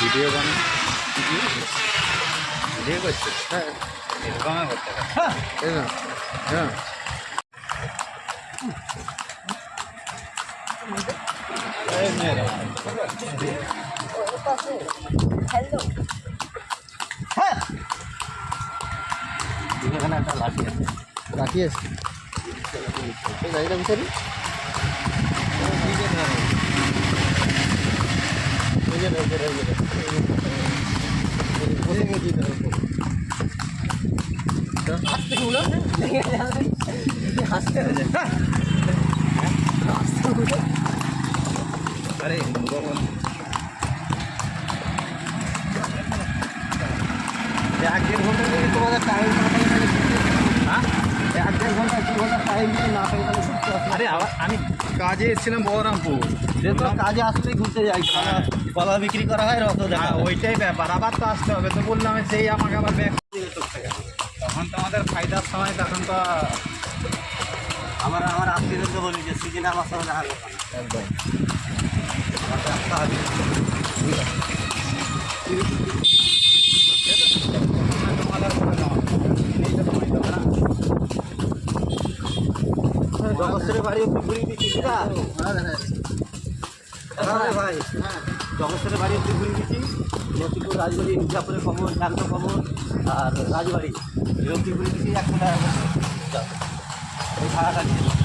video বানাই video করছে হ্যাঁ এরকম করতে হ্যাঁ হ্যাঁ হ্যালো হ্যাঁ এখানে একটা লাঠি আছে এই গাড়িটা বিচারি আরে এক দেড় ঘন্টা যদি তোমাদের টাইম না পাই তাহলে হ্যাঁ এক দেড় ঘন্টা 2 ঘন্টা টাইম যদি না পাই তাহলে ঘুরতে আসতে আরে আমি কাজে এসেছিলাম বহরমপুর তো কাজে আসলেই ঘুরতে যাই কলা বিক্রি করা হয় রত দেখা হ্যাঁ ওইটাই ব্যাপার আবার তো আসতে হবে তো বললাম সেই আমাকে আবার ব্যাগ তখন তো আমাদের ফায়দার সময় তখন তো আমার আত্মীয়দেরকে বলি যে সিজনে আমার সঙ্গে দেখা করো একদম জগৎসরের বাড়ি একটু ঘুরিয়ে দিচ্ছি ভাই জগৎসরের বাড়ি একটু ঘুরিয়ে দিচ্ছি লক্ষ্মীপুর রাজবাড়ি মির্জাপুরের খবর ঢাকনা খবর আর রাজবাড়ি লক্ষ্মীপুরে দিচ্ছি 100 টাকা ভাড়াটা দিয়ে